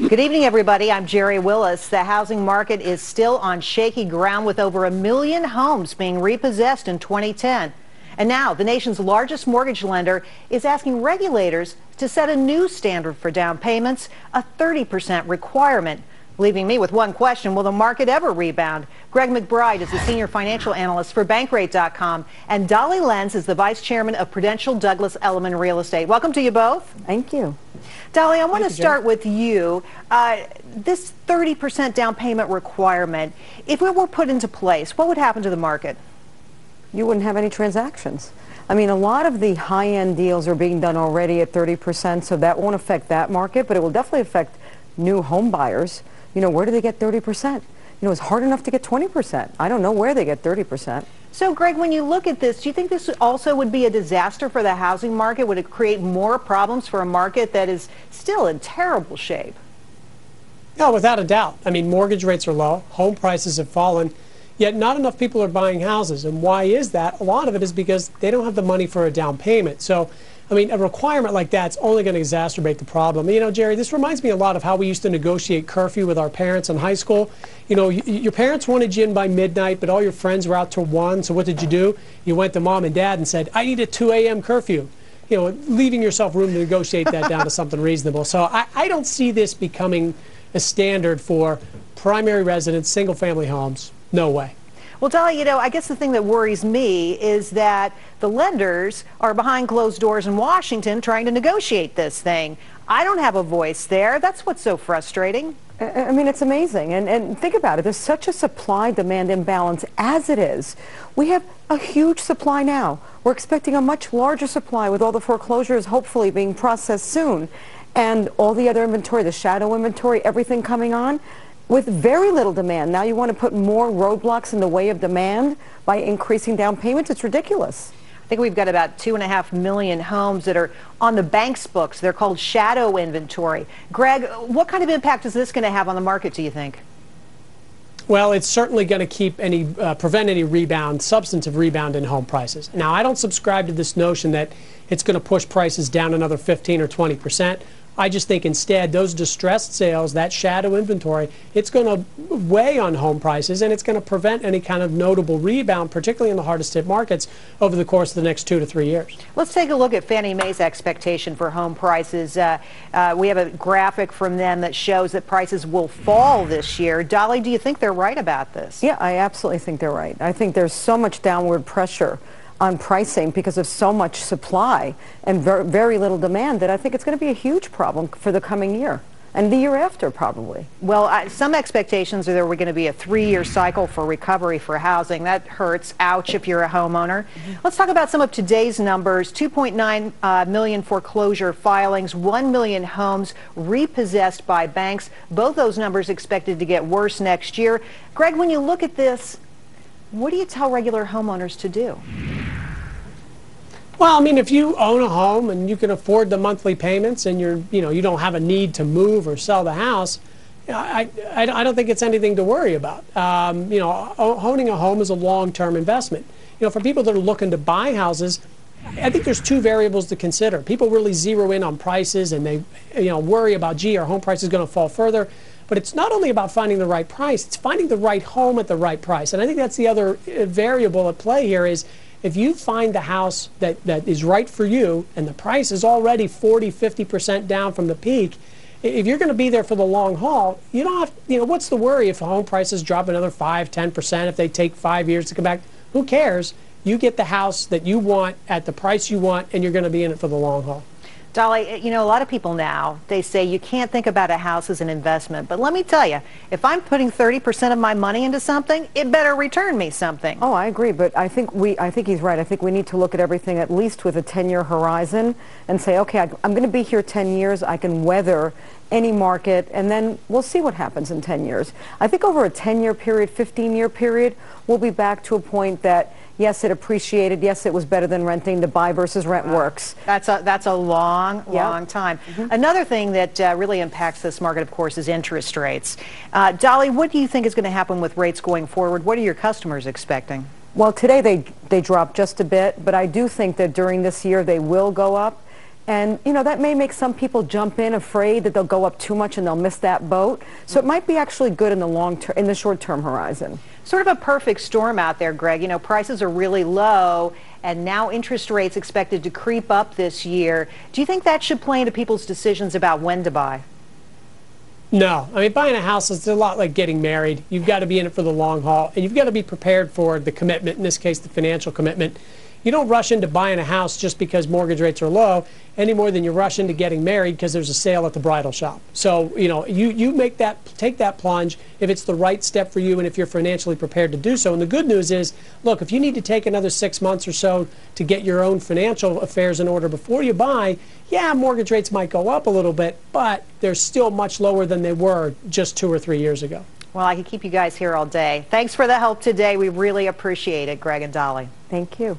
Good evening, everybody. I'm Jerry Willis. The housing market is still on shaky ground with over 1 million homes being repossessed in 2010. And now the nation's largest mortgage lender is asking regulators to set a new standard for down payments, a 30% requirement. Leaving me with one question: will the market ever rebound? Greg McBride is the senior financial analyst for Bankrate.com, and Dolly Lenz is the vice chairman of Prudential Douglas Elliman Real Estate. Welcome to you both. Thank you. Dolly, I want to start with you. This 30% down payment requirement, if it were put into place, what would happen to the market? You wouldn't have any transactions. I mean, a lot of the high-end deals are being done already at 30%, so that won't affect that market, but it will definitely affect new home buyers. You know, where do they get 30%? You know, it's hard enough to get 20%. I don't know where they get 30%. So, Greg, when you look at this, do you think this also would be a disaster for the housing market? Would it create more problems for a market that is still in terrible shape? No, without a doubt. I mean, mortgage rates are low, home prices have fallen, yet not enough people are buying houses. And why is that? A lot of it is because they don't have the money for a down payment. So, I mean, a requirement like that's only going to exacerbate the problem. You know, Jerry, this reminds me a lot of how we used to negotiate curfew with our parents in high school. You know, your parents wanted you in by midnight, but all your friends were out till 1. So what did you do? You went to mom and dad and said, I need a 2 a.m. curfew. You know, leaving yourself room to negotiate that down to something reasonable. So I don't see this becoming a standard for primary residence, single-family homes. No way. Well, Dolly, you know, I guess the thing that worries me is that the lenders are behind closed doors in Washington trying to negotiate this thing. I don't have a voice there. That's what's so frustrating. I mean, it's amazing. And think about it. There's such a supply-demand imbalance as it is. We have a huge supply now. We're expecting a much larger supply with all the foreclosures hopefully being processed soon. And all the other inventory, the shadow inventory, everything coming on with very little demand. Now you want to put more roadblocks in the way of demand by increasing down payments? It's ridiculous. I think we've got about 2.5 million homes that are on the bank's books. They're called shadow inventory. Greg, what kind of impact is this going to have on the market, do you think? Well, it's certainly going to prevent any rebound, substantive rebound in home prices. Now, I don't subscribe to this notion that it's going to push prices down another 15 or 20%. I just think instead those distressed sales, that shadow inventory, it's going to weigh on home prices, and it's going to prevent any kind of notable rebound, particularly in the hardest hit markets, over the course of the next 2 to 3 years. Let's take a look at Fannie Mae's expectation for home prices. We have a graphic from them that shows that prices will fall this year. Dolly, do you think they're right about this? Yeah, I absolutely think they're right. I think there's so much downward pressure on pricing because of so much supply and very little demand that I think it's going to be a huge problem for the coming year and the year after probably. Well, some expectations are there we're going to be a 3-year cycle for recovery for housing. That hurts. Ouch if you're a homeowner. Let's talk about some of today's numbers. 2.9 million foreclosure filings, 1 million homes repossessed by banks. Both those numbers expected to get worse next year. Greg, when you look at this, what do you tell regular homeowners to do? Well, I mean, if you own a home and you can afford the monthly payments and you don't have a need to move or sell the house, I don't think it's anything to worry about. You know, owning a home is a long-term investment. You know, for people that are looking to buy houses, I think there's 2 variables to consider. People really zero in on prices and they, worry about, gee, our home price is going to fall further. But it's not only about finding the right price, it's finding the right home at the right price. And I think that's the other variable at play here is if you find the house that is right for you and the price is already 40, 50% down from the peak, if you're going to be there for the long haul, you don't have, what's the worry if home prices drop another 5, 10%, if they take 5 years to come back? Who cares? You get the house that you want at the price you want, and you're going to be in it for the long haul. Dolly, you know, a lot of people now, they say you can't think about a house as an investment. But let me tell you, if I'm putting 30% of my money into something, it better return me something. Oh, I agree. But I think he's right. I think we need to look at everything at least with a 10-year horizon and say, okay, I'm going to be here 10 years. I can weather any market, and then we'll see what happens in 10 years. I think over a 10-year period, 15-year period, we'll be back to a point that yes, it appreciated. Yes, it was better than renting. The buy versus rent works. That's a long time. Another thing that really impacts this market, of course, is interest rates. Dolly, what do you think is going to happen with rates going forward? What are your customers expecting? Well, today they dropped just a bit, but I do think that during this year they will go up. And, you know, that may make some people jump in afraid that they'll go up too much and they'll miss that boat. So it might be actually good in the in the short-term horizon. Sort of a perfect storm out there, Greg. You know, prices are really low, and now interest rates expected to creep up this year. Do you think that should play into people's decisions about when to buy? No. I mean, buying a house is a lot like getting married. You've got to be in it for the long haul, and you've got to be prepared for the commitment, in this case, the financial commitment. You don't rush into buying a house just because mortgage rates are low any more than you rush into getting married because there's a sale at the bridal shop. So, you know, you take that plunge if it's the right step for you and if you're financially prepared to do so. And the good news is, look, if you need to take another 6 months or so to get your own financial affairs in order before you buy, yeah, mortgage rates might go up a little bit, but they're still much lower than they were just 2 or 3 years ago. Well, I could keep you guys here all day. Thanks for the help today. We really appreciate it, Greg and Dolly. Thank you.